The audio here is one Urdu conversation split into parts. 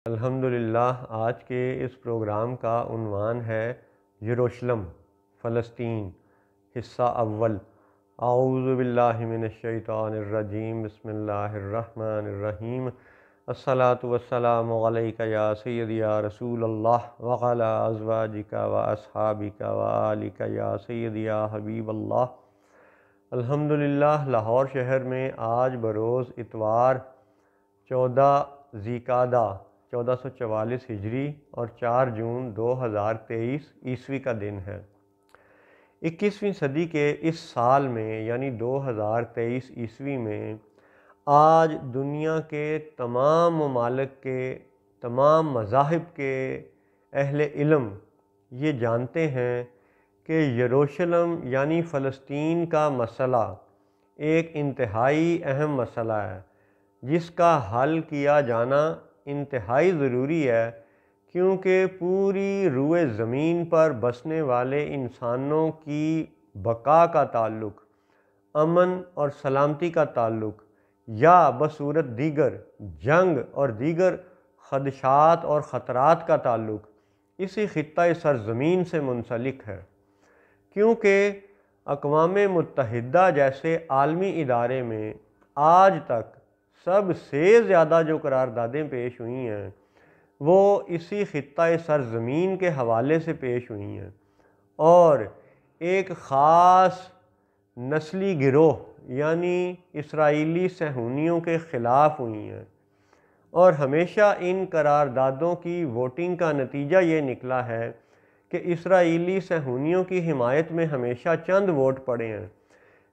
الحمدللہ آج کے اس پروگرام کا عنوان ہے یروشلم فلسطین حصہ اول۔ اعوذ باللہ من الشیطان الرجیم، بسم اللہ الرحمن الرحیم۔ الصلاۃ والسلام علیک یا سیدی یا رسول اللہ وعلی ازواجک و اصحابک و آلک یا سیدی یا حبیب اللہ۔ الحمدللہ لاہور شہر میں آج بروز اتوار 14 ذی القعدہ 1444 ہجری اور 4 جون 2023 عیسوی کا دن ہے۔ 21ویں صدی کے اس سال میں یعنی 2023 عیسوی میں آج دنیا کے تمام ممالک کے تمام مذاہب کے اہل علم یہ جانتے ہیں کہ یروشلم یعنی فلسطین کا مسئلہ ایک انتہائی اہم مسئلہ ہے، جس کا حل کیا جانا انتہائی ضروری ہے، کیونکہ پوری روئے زمین پر بسنے والے انسانوں کی بقا کا تعلق، امن اور سلامتی کا تعلق یا بصورت دیگر جنگ اور دیگر خدشات اور خطرات کا تعلق اسی خطہ سرزمین سے منسلک ہے، کیونکہ اقوام متحدہ جیسے عالمی ادارے میں آج تک سب سے زیادہ جو قراردادیں پیش ہوئی ہیں وہ اسی خطہ سرزمین کے حوالے سے پیش ہوئی ہیں، اور ایک خاص نسلی گروہ یعنی اسرائیلی صہیونیوں کے خلاف ہوئی ہیں، اور ہمیشہ ان قراردادوں کی ووٹنگ کا نتیجہ یہ نکلا ہے کہ اسرائیلی صہیونیوں کی حمایت میں ہمیشہ چند ووٹ پڑے ہیں،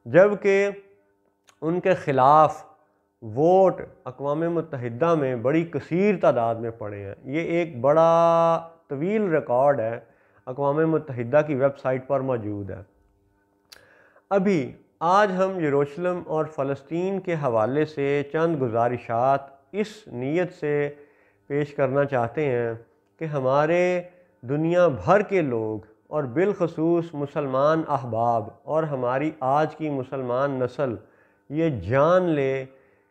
جبکہ ان کے خلاف ووٹ اقوام متحدہ میں بڑی کثیر تعداد میں پڑے ہیں۔ یہ ایک بڑا طویل ریکارڈ ہے، اقوام متحدہ کی ویب سائٹ پر موجود ہے۔ ابھی آج ہم یروشلم اور فلسطین کے حوالے سے چند گزارشات اس نیت سے پیش کرنا چاہتے ہیں کہ ہمارے دنیا بھر کے لوگ اور بالخصوص مسلمان احباب اور ہماری آج کی مسلمان نسل یہ جان لے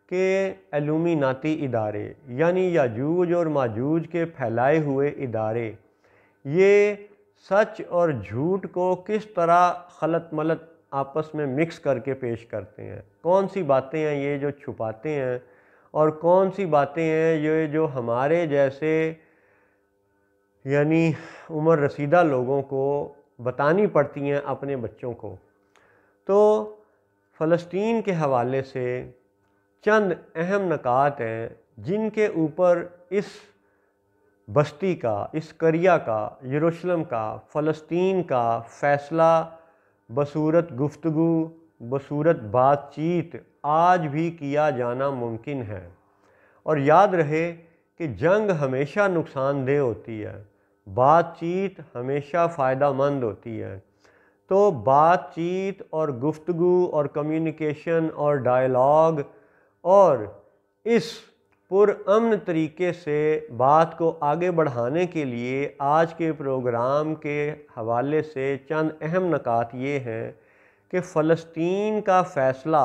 کہ علومیناتی ادارے یعنی یاجوج اور ماجوج کے پھیلائے ہوئے ادارے یہ سچ اور جھوٹ کو کس طرح خلط ملط آپس میں مکس کر کے پیش کرتے ہیں، کون سی باتیں ہیں یہ جو چھپاتے ہیں، اور کون سی باتیں ہیں یہ جو ہمارے جیسے یعنی عمر رسیدہ لوگوں کو بتانی پڑتی ہیں اپنے بچوں کو۔ تو فلسطین کے حوالے سے چند اہم نکات ہیں جن کے اوپر اس بستی کا، اس قریہ کا، یروشلم کا، فلسطین کا فیصلہ بصورت گفتگو، بصورت بات چیت آج بھی کیا جانا ممکن ہے۔ اور یاد رہے کہ جنگ ہمیشہ نقصان دہ ہوتی ہے، بات چیت ہمیشہ فائدہ مند ہوتی ہے۔ تو بات چیت اور گفتگو اور کمیونیکیشن اور ڈائلاگ اور اس پرامن طریقے سے بات کو آگے بڑھانے کے لیے آج کے پروگرام کے حوالے سے چند اہم نکات یہ ہیں کہ فلسطین کا فیصلہ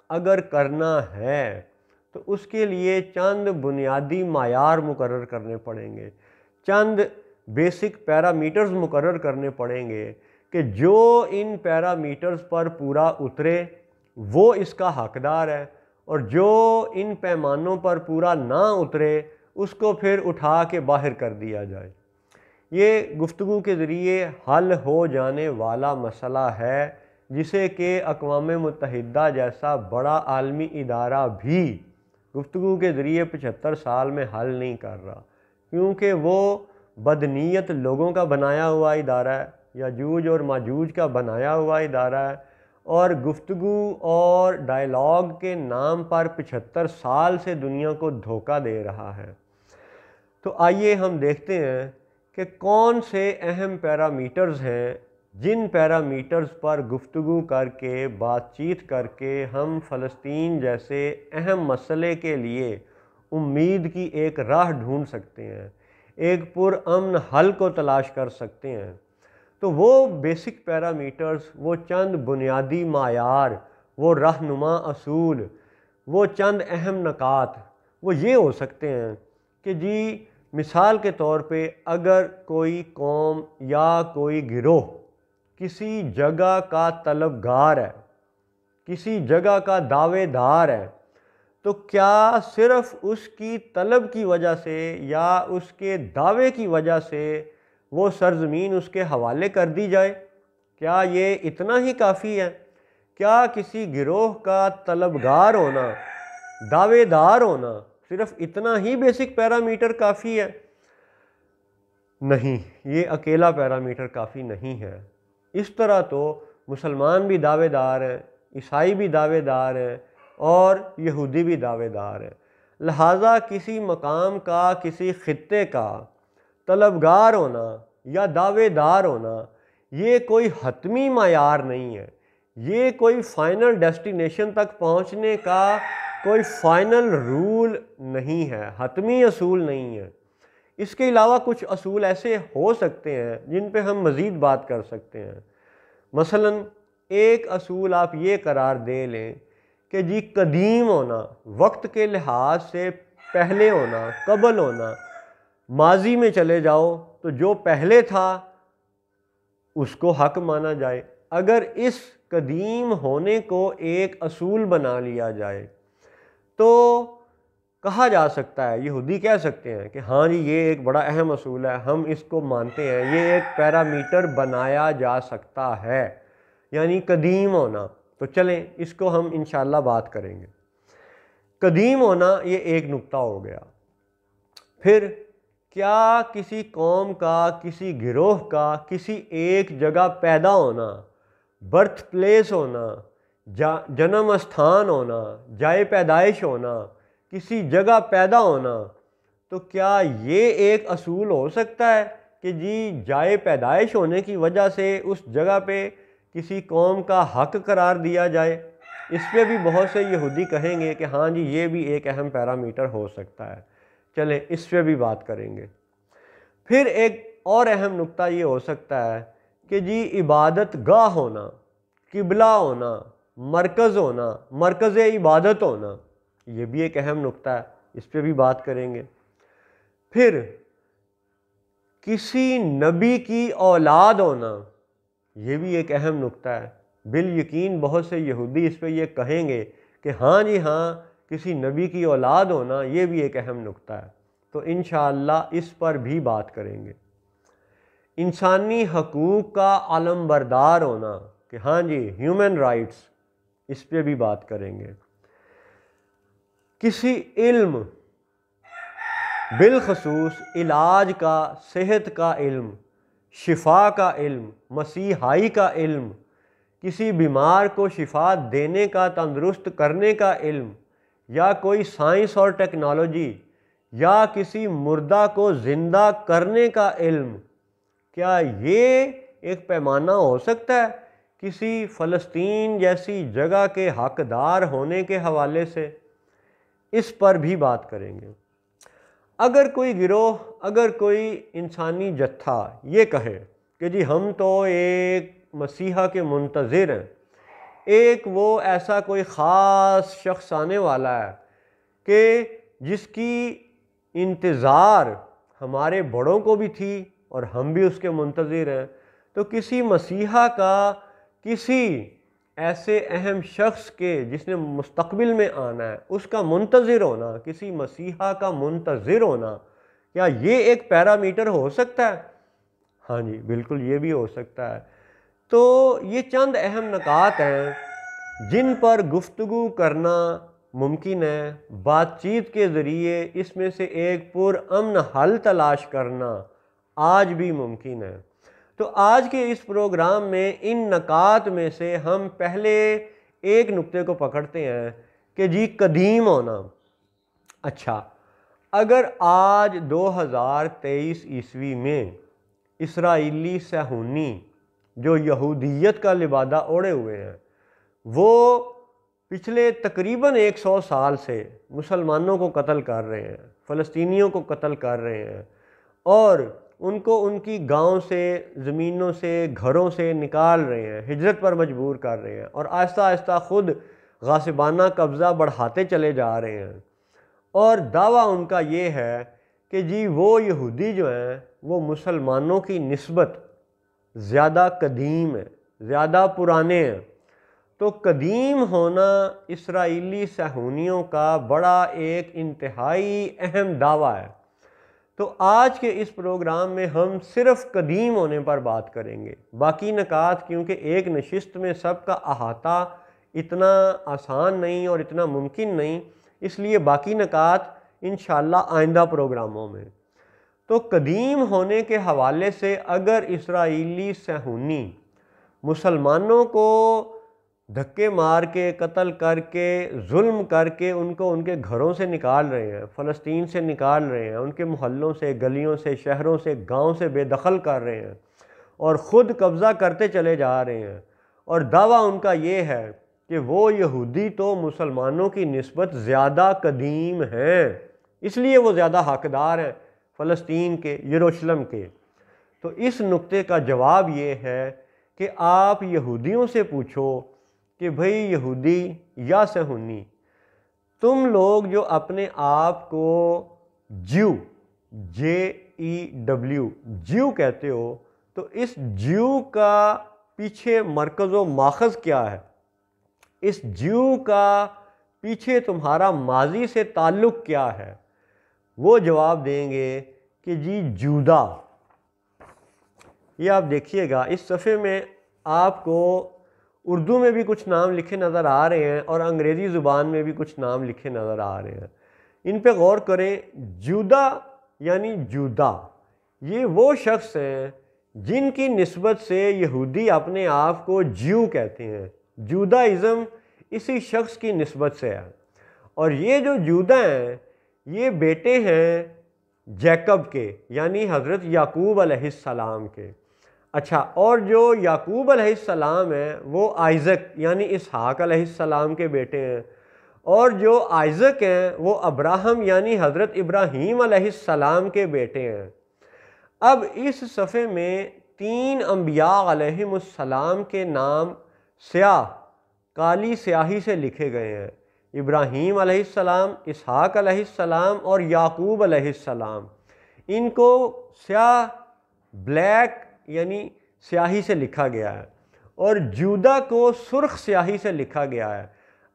اگر کرنا ہے تو اس کے لیے چند بنیادی معیار مقرر کرنے پڑیں گے، چند بیسک پیرامیٹرز مقرر کرنے پڑیں گے کہ جو ان پیرامیٹرز پر پورا اترے وہ اس کا حقدار ہے، اور جو ان پیمانوں پر پورا نہ اترے اس کو پھر اٹھا کے باہر کر دیا جائے۔ یہ گفتگو کے ذریعے حل ہو جانے والا مسئلہ ہے، جسے کہ اقوام متحدہ جیسا بڑا عالمی ادارہ بھی گفتگو کے ذریعے 75 سال میں حل نہیں کر رہا، کیونکہ وہ بدنیت لوگوں کا بنایا ہوا ادارہ ہے، یاجوج اور ماجوج کا بنایا ہوا ادارہ ہے، اور گفتگو اور ڈائلاگ کے نام پر 75 سال سے دنیا کو دھوکہ دے رہا ہے۔ تو آئیے ہم دیکھتے ہیں کہ کون سے اہم پیرامیٹرز ہیں جن پیرامیٹرز پر گفتگو کر کے، بات چیت کر کے ہم فلسطین جیسے اہم مسئلے کے لیے امید کی ایک راہ ڈھونڈ سکتے ہیں، ایک پرامن حل کو تلاش کر سکتے ہیں۔ تو وہ بیسک پیرامیٹرز، وہ چند بنیادی معیار، وہ رہنما اصول، وہ چند اہم نکات وہ یہ ہو سکتے ہیں کہ جی مثال کے طور پہ اگر کوئی قوم یا کوئی گروہ کسی جگہ کا طلبگار ہے، کسی جگہ کا دعوے دار ہے، تو کیا صرف اس کی طلب کی وجہ سے یا اس کے دعوے کی وجہ سے وہ سرزمین اس کے حوالے کر دی جائے؟ کیا یہ اتنا ہی کافی ہے؟ کیا کسی گروہ کا طلبگار ہونا، دعوے دار ہونا، صرف اتنا ہی بیسک پیرامیٹر کافی ہے؟ نہیں، یہ اکیلا پیرامیٹر کافی نہیں ہے۔ اس طرح تو مسلمان بھی دعوے دار ہیں، عیسائی بھی دعوے دار ہیں اور یہودی بھی دعوے دار ہیں۔ لہٰذا کسی مقام کا، کسی خطے کا طلبگار ہونا یا دعوے دار ہونا یہ کوئی حتمی معیار نہیں ہے، یہ کوئی فائنل ڈیسٹینیشن تک پہنچنے کا کوئی فائنل رول نہیں ہے، حتمی اصول نہیں ہے۔ اس کے علاوہ کچھ اصول ایسے ہو سکتے ہیں جن پہ ہم مزید بات کر سکتے ہیں۔ مثلا ایک اصول آپ یہ قرار دے لیں کہ جی قدیم ہونا، وقت کے لحاظ سے پہلے ہونا، قبل ہونا، ماضی میں چلے جاؤ تو جو پہلے تھا اس کو حق مانا جائے۔ اگر اس قدیم ہونے کو ایک اصول بنا لیا جائے تو کہا جا سکتا ہے، یہودی کہہ سکتے ہیں کہ ہاں جی یہ ایک بڑا اہم اصول ہے، ہم اس کو مانتے ہیں، یہ ایک پیرامیٹر بنایا جا سکتا ہے، یعنی قدیم ہونا۔ تو چلیں اس کو ہم انشاءاللہ بات کریں گے۔ قدیم ہونا یہ ایک نقطہ ہو گیا۔ پھر کیا کسی قوم کا، کسی گروہ کا کسی ایک جگہ پیدا ہونا، برتھ پلیس ہونا، جنم استھان ہونا، جائے پیدائش ہونا، کسی جگہ پیدا ہونا، تو کیا یہ ایک اصول ہو سکتا ہے کہ جی جائے پیدائش ہونے کی وجہ سے اس جگہ پہ کسی قوم کا حق قرار دیا جائے؟ اس پہ بھی بہت سے یہودی کہیں گے کہ ہاں جی یہ بھی ایک اہم پیرامیٹر ہو سکتا ہے، چلیں اس پہ بھی بات کریں گے۔ پھر ایک اور اہم نقطہ یہ ہو سکتا ہے کہ جی عبادت گاہ ہونا، قبلہ ہونا، مرکز ہونا، مرکز عبادت ہونا، یہ بھی ایک اہم نقطہ ہے، اس پہ بھی بات کریں گے۔ پھر کسی نبی کی اولاد ہونا، یہ بھی ایک اہم نقطہ ہے۔ بالیقین بہت سے یہودی اس پہ یہ کہیں گے کہ ہاں جی ہاں کسی نبی کی اولاد ہونا یہ بھی ایک اہم نقطہ ہے، تو انشاءاللہ اس پر بھی بات کریں گے۔ انسانی حقوق کا علم بردار ہونا کہ ہاں جی ہیومن رائٹس، اس پہ بھی بات کریں گے۔ کسی علم، بالخصوص علاج کا، صحت کا علم، شفا کا علم، مسیحائی کا علم، کسی بیمار کو شفا دینے کا، تندرست کرنے کا علم، یا کوئی سائنس اور ٹیکنالوجی، یا کسی مردہ کو زندہ کرنے کا علم، کیا یہ ایک پیمانہ ہو سکتا ہے کسی فلسطین جیسی جگہ کے حقدار ہونے کے حوالے سے؟ اس پر بھی بات کریں گے۔ اگر کوئی گروہ، اگر کوئی انسانی جتھا یہ کہے کہ جی ہم تو ایک مسیحا کے منتظر ہیں، ایک وہ ایسا کوئی خاص شخص آنے والا ہے کہ جس کی انتظار ہمارے بڑوں کو بھی تھی اور ہم بھی اس کے منتظر ہیں، تو کسی مسیحا کا، کسی ایسے اہم شخص کے جس نے مستقبل میں آنا ہے اس کا منتظر ہونا، کسی مسیحا کا منتظر ہونا، کیا یہ ایک پیرامیٹر ہو سکتا ہے؟ ہاں جی بالکل یہ بھی ہو سکتا ہے۔ تو یہ چند اہم نکات ہیں جن پر گفتگو کرنا ممکن ہے، بات چیت کے ذریعے اس میں سے ایک پرامن حل تلاش کرنا آج بھی ممکن ہے۔ تو آج کے اس پروگرام میں ان نکات میں سے ہم پہلے ایک نقطے کو پکڑتے ہیں کہ جی قدیم ہونا۔ اچھا، اگر آج 2023 عیسوی میں اسرائیلی صہیونی جو یہودیت کا لبادہ اوڑھے ہوئے ہیں، وہ پچھلے تقریباً 100 سال سے مسلمانوں کو قتل کر رہے ہیں، فلسطینیوں کو قتل کر رہے ہیں، اور ان کو ان کی گاؤں سے، زمینوں سے، گھروں سے نکال رہے ہیں، ہجرت پر مجبور کر رہے ہیں، اور آہستہ آہستہ خود غاصبانہ قبضہ بڑھاتے چلے جا رہے ہیں۔ اور دعویٰ ان کا یہ ہے کہ جی وہ یہودی جو ہیں وہ مسلمانوں کی نسبت زیادہ قدیم ہے، زیادہ پرانے ہیں۔ تو قدیم ہونا اسرائیلی صہیونیوں کا بڑا ایک انتہائی اہم دعویٰ ہے۔ تو آج کے اس پروگرام میں ہم صرف قدیم ہونے پر بات کریں گے، باقی نکات کیونکہ ایک نشست میں سب کا احاطہ اتنا آسان نہیں اور اتنا ممکن نہیں، اس لیے باقی نکات انشاءاللہ آئندہ پروگراموں میں۔ تو قدیم ہونے کے حوالے سے اگر اسرائیلی صہیونی مسلمانوں کو دھکے مار کے، قتل کر کے، ظلم کر کے ان کو ان کے گھروں سے نکال رہے ہیں، فلسطین سے نکال رہے ہیں، ان کے محلوں سے، گلیوں سے، شہروں سے، گاؤں سے بے دخل کر رہے ہیں اور خود قبضہ کرتے چلے جا رہے ہیں، اور دعویٰ ان کا یہ ہے کہ وہ یہودی تو مسلمانوں کی نسبت زیادہ قدیم ہیں، اس لیے وہ زیادہ حقدار ہیں فلسطین کے، یروشلم کے۔ تو اس نقطے کا جواب یہ ہے کہ آپ یہودیوں سے پوچھو کہ بھئی یہودی یا صہیونی، تم لوگ جو اپنے آپ کو جیو جیو کہتے ہو، تو اس جیو کا پیچھے مرکز و ماخذ کیا ہے؟ اس جیو کا پیچھے تمہارا ماضی سے تعلق کیا ہے؟ وہ جواب دیں گے کہ جی جودا۔ یہ آپ دیکھیے گا اس صفحے میں آپ کو اردو میں بھی کچھ نام لکھے نظر آ رہے ہیں اور انگریزی زبان میں بھی کچھ نام لکھے نظر آ رہے ہیں، ان پہ غور کریں۔ جودا یعنی جودا، یہ وہ شخص ہیں جن کی نسبت سے یہودی اپنے آپ کو جیو کہتے ہیں۔ جودائزم اسی شخص کی نسبت سے ہے، اور یہ جو جودا ہیں یہ بیٹے ہیں جیکب کے، یعنی حضرت یعقوب علیہ السلام کے۔ اچھا، اور جو یعقوب علیہ السلام ہیں وہ آئزک یعنی اسحاق علیہ السلام کے بیٹے ہیں، اور جو آئزک ہیں وہ ابراہم یعنی حضرت ابراہیم علیہ السلام کے بیٹے ہیں۔ اب اس صفحے میں 3 انبیاء علیہم السلام کے نام سیاہ کالی سیاہی سے لکھے گئے ہیں، ابراہیم علیہ السلام، اسحاق علیہ السلام اور یعقوب علیہ السلام۔ ان کو سیاہ بلیک یعنی سیاہی سے لکھا گیا ہے، اور جودا کو سرخ سیاہی سے لکھا گیا ہے۔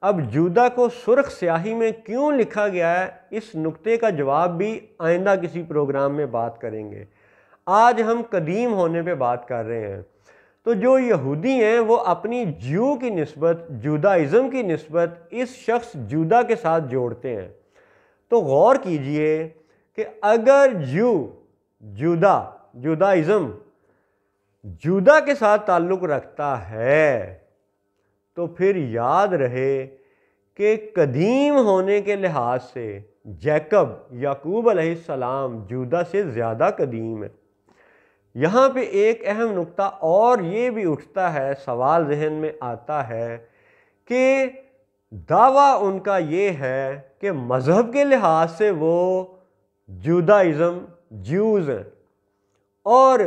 اب جودا کو سرخ سیاہی میں کیوں لکھا گیا ہے، اس نقطے کا جواب بھی آئندہ کسی پروگرام میں بات کریں گے۔ آج ہم قدیم ہونے پہ بات کر رہے ہیں۔ تو جو یہودی ہیں وہ اپنی جیو کی نسبت، جودائزم کی نسبت اس شخص جودا کے ساتھ جوڑتے ہیں۔ تو غور کیجئے کہ اگر جودائزم جودا کے ساتھ تعلق رکھتا ہے تو پھر یاد رہے کہ قدیم ہونے کے لحاظ سے جیکب یعقوب علیہ السلام جودا سے زیادہ قدیم ہے۔ یہاں پہ ایک اہم نقطہ اور یہ بھی اٹھتا ہے، سوال ذہن میں آتا ہے کہ دعویٰ ان کا یہ ہے کہ مذہب کے لحاظ سے وہ جودائزم جیوز ہیں، اور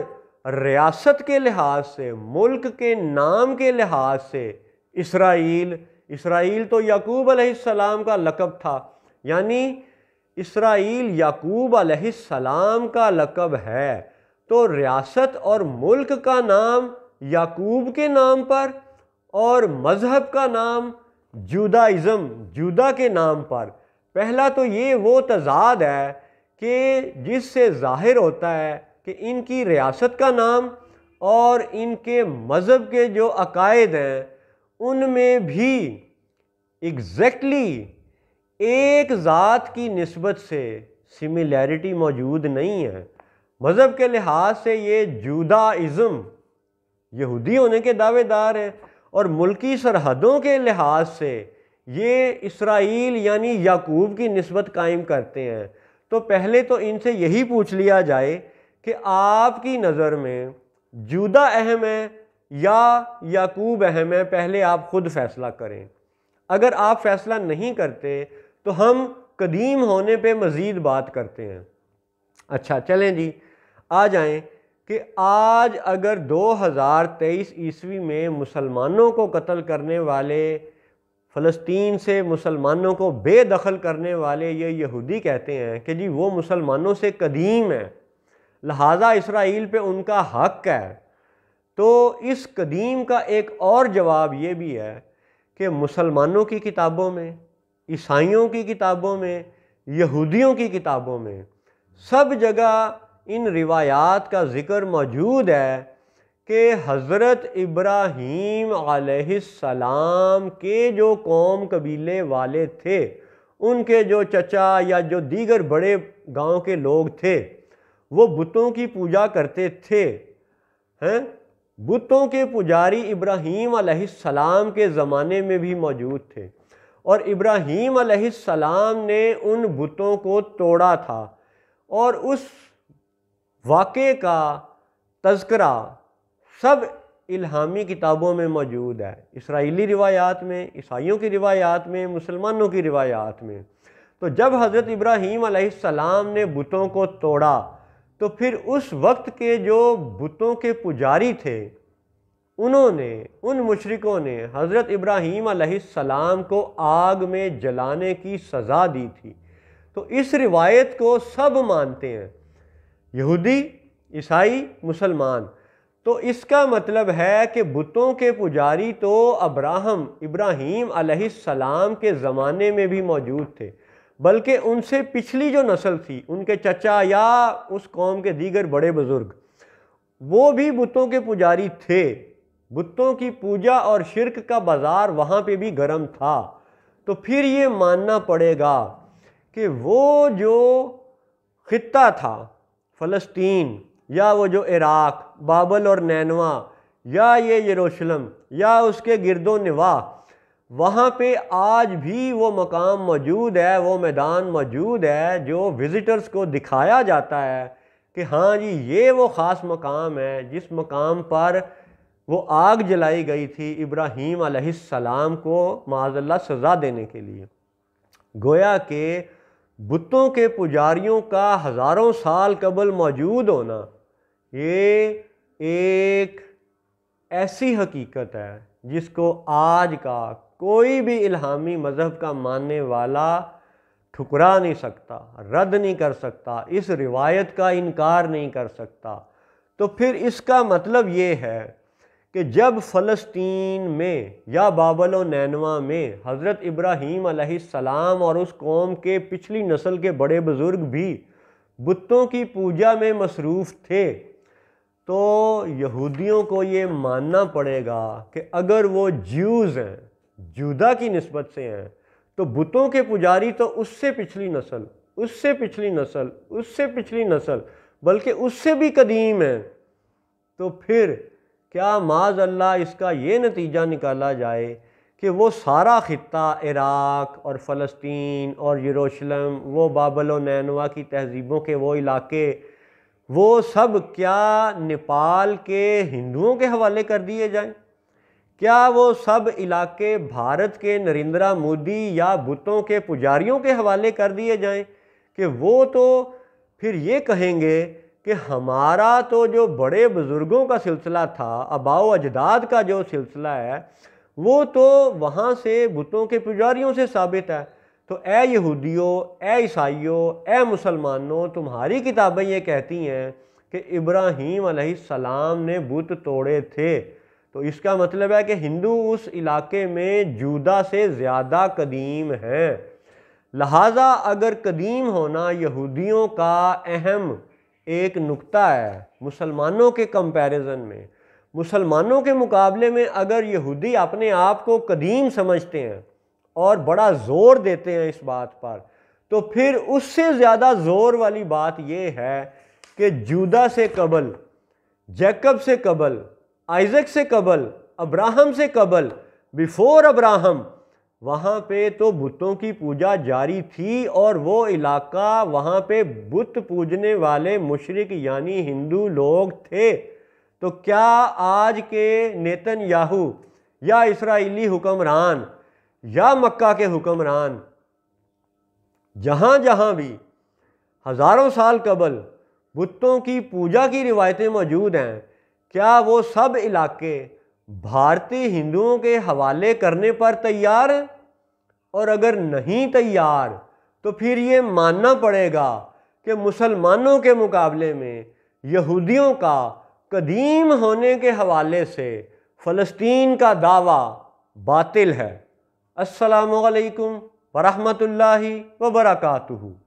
ریاست کے لحاظ سے، ملک کے نام کے لحاظ سے اسرائیل تو یعقوب علیہ السلام کا لقب تھا، یعنی اسرائیل یعقوب علیہ السلام کا لقب ہے، تو ریاست اور ملک کا نام یعقوب کے نام پر اور مذہب کا نام جودائزم جودا کے نام پر۔ پہلا تو یہ وہ تضاد ہے کہ جس سے ظاہر ہوتا ہے کہ ان کی ریاست کا نام اور ان کے مذہب کے جو عقائد ہیں ان میں بھی ایگزیکٹلی ایک ذات کی نسبت سے سملیرٹی موجود نہیں ہے۔ مذہب کے لحاظ سے یہ جودائزم یہودی ہونے کے دعوے دار ہیں، اور ملکی سرحدوں کے لحاظ سے یہ اسرائیل یعنی یعقوب کی نسبت قائم کرتے ہیں۔ تو پہلے تو ان سے یہی پوچھ لیا جائے کہ آپ کی نظر میں جودا اہم ہے یا یعقوب اہم ہے، پہلے آپ خود فیصلہ کریں۔ اگر آپ فیصلہ نہیں کرتے تو ہم قدیم ہونے پہ مزید بات کرتے ہیں۔ اچھا چلیں جی، آ جائیں کہ آج اگر 2023 عیسوی میں مسلمانوں کو قتل کرنے والے فلسطین سے مسلمانوں کو بے دخل کرنے والے یہ یہودی کہتے ہیں کہ جی وہ مسلمانوں سے قدیم ہے، لہٰذا اسرائیل پہ ان کا حق ہے۔ تو اس قدیم کا ایک اور جواب یہ بھی ہے کہ مسلمانوں کی کتابوں میں، عیسائیوں کی کتابوں میں، یہودیوں کی کتابوں میں سب جگہ ان روایات کا ذکر موجود ہے کہ حضرت ابراہیم علیہ السلام کے جو قوم قبیلے والے تھے، ان کے جو چچا یا جو دیگر بڑے گاؤں کے لوگ تھے، وہ بتوں کی پوجا کرتے تھے۔ بتوں کے پجاری ابراہیم علیہ السلام کے زمانے میں بھی موجود تھے، اور ابراہیم علیہ السلام نے ان بتوں کو توڑا تھا، اور اس واقعے کا تذکرہ سب الہامی کتابوں میں موجود ہے، اسرائیلی روایات میں، عیسائیوں کی روایات میں، مسلمانوں کی روایات میں۔ تو جب حضرت ابراہیم علیہ السلام نے بتوں کو توڑا تو پھر اس وقت کے جو بتوں کے پجاری تھے، انہوں نے، ان مشرکوں نے حضرت ابراہیم علیہ السلام کو آگ میں جلانے کی سزا دی تھی۔ تو اس روایت کو سب مانتے ہیں، یہودی، عیسائی، مسلمان۔ تو اس کا مطلب ہے کہ بتوں کے پجاری تو ابراہیم علیہ السلام کے زمانے میں بھی موجود تھے، بلکہ ان سے پچھلی جو نسل تھی، ان کے چچا یا اس قوم کے دیگر بڑے بزرگ، وہ بھی بتوں کے پجاری تھے۔ بتوں کی پوجا اور شرک کا بازار وہاں پہ بھی گرم تھا۔ تو پھر یہ ماننا پڑے گا کہ وہ جو خطہ تھا فلسطین، یا وہ جو عراق، بابل اور نینوا، یا یہ یروشلم، یا اس کے گرد و نواح، وہاں پہ آج بھی وہ مقام موجود ہے، وہ میدان موجود ہے جو وزٹرز کو دکھایا جاتا ہے کہ ہاں جی یہ وہ خاص مقام ہے جس مقام پر وہ آگ جلائی گئی تھی ابراہیم علیہ السلام کو معاذ اللہ سزا دینے کے لیے۔ گویا کہ بتوں کے پجاریوں کا ہزاروں سال قبل موجود ہونا یہ ایک ایسی حقیقت ہے جس کو آج کا کوئی بھی الہامی مذہب کا ماننے والا ٹھکرا نہیں سکتا، رد نہیں کر سکتا، اس روایت کا انکار نہیں کر سکتا۔ تو پھر اس کا مطلب یہ ہے کہ جب فلسطین میں یا بابل و نینوا میں حضرت ابراہیم علیہ السلام اور اس قوم کے پچھلی نسل کے بڑے بزرگ بھی بتوں کی پوجا میں مصروف تھے، تو یہودیوں کو یہ ماننا پڑے گا کہ اگر وہ جیوز ہیں، جودا کی نسبت سے ہیں، تو بتوں کے پجاری تو اس سے پچھلی نسل، اس سے پچھلی نسل، اس سے پچھلی نسل، بلکہ اس سے بھی قدیم ہیں۔ تو پھر کیا معاذ اللہ اس کا یہ نتیجہ نکالا جائے کہ وہ سارا خطہ عراق اور فلسطین اور یروشلم، وہ بابل و نینوا کی تہذیبوں کے وہ علاقے، وہ سب کیا نیپال کے ہندوؤں کے حوالے کر دیے جائیں؟ کیا وہ سب علاقے بھارت کے نریندرا مودی یا بتوں کے پجاریوں کے حوالے کر دیے جائیں کہ وہ تو پھر یہ کہیں گے کہ ہمارا تو جو بڑے بزرگوں کا سلسلہ تھا، آباء و اجداد کا جو سلسلہ ہے، وہ تو وہاں سے بتوں کے پجاریوں سے ثابت ہے۔ تو اے یہودیوں، اے عیسائیوں، اے مسلمانوں، تمہاری کتابیں یہ کہتی ہیں کہ ابراہیم علیہ السلام نے بت توڑے تھے، تو اس کا مطلب ہے کہ ہندو اس علاقے میں جودا سے زیادہ قدیم ہیں۔ لہٰذا اگر قدیم ہونا یہودیوں کا اہم ایک نقطہ ہے مسلمانوں کے کمپیریزن میں، مسلمانوں کے مقابلے میں اگر یہودی اپنے آپ کو قدیم سمجھتے ہیں اور بڑا زور دیتے ہیں اس بات پر، تو پھر اس سے زیادہ زور والی بات یہ ہے کہ جودا سے قبل، جیکب سے قبل، آئزک سے قبل، ابراہم سے قبل، بیفور ابراہم، وہاں پہ تو بتوں کی پوجا جاری تھی، اور وہ علاقہ وہاں پہ بت پوجنے والے مشرک یعنی ہندو لوگ تھے۔ تو کیا آج کے نیتن یاہو یا اسرائیلی حکمران یا مکہ کے حکمران جہاں جہاں بھی ہزاروں سال قبل بتوں کی پوجا کی روایتیں موجود ہیں، کیا وہ سب علاقے بھارتی ہندوؤں کے حوالے کرنے پر تیار ہیں؟ اور اگر نہیں تیار تو پھر یہ ماننا پڑے گا کہ مسلمانوں کے مقابلے میں یہودیوں کا قدیم ہونے کے حوالے سے فلسطین کا دعویٰ باطل ہے۔ السلام علیکم ورحمۃ اللہ وبرکاتہ۔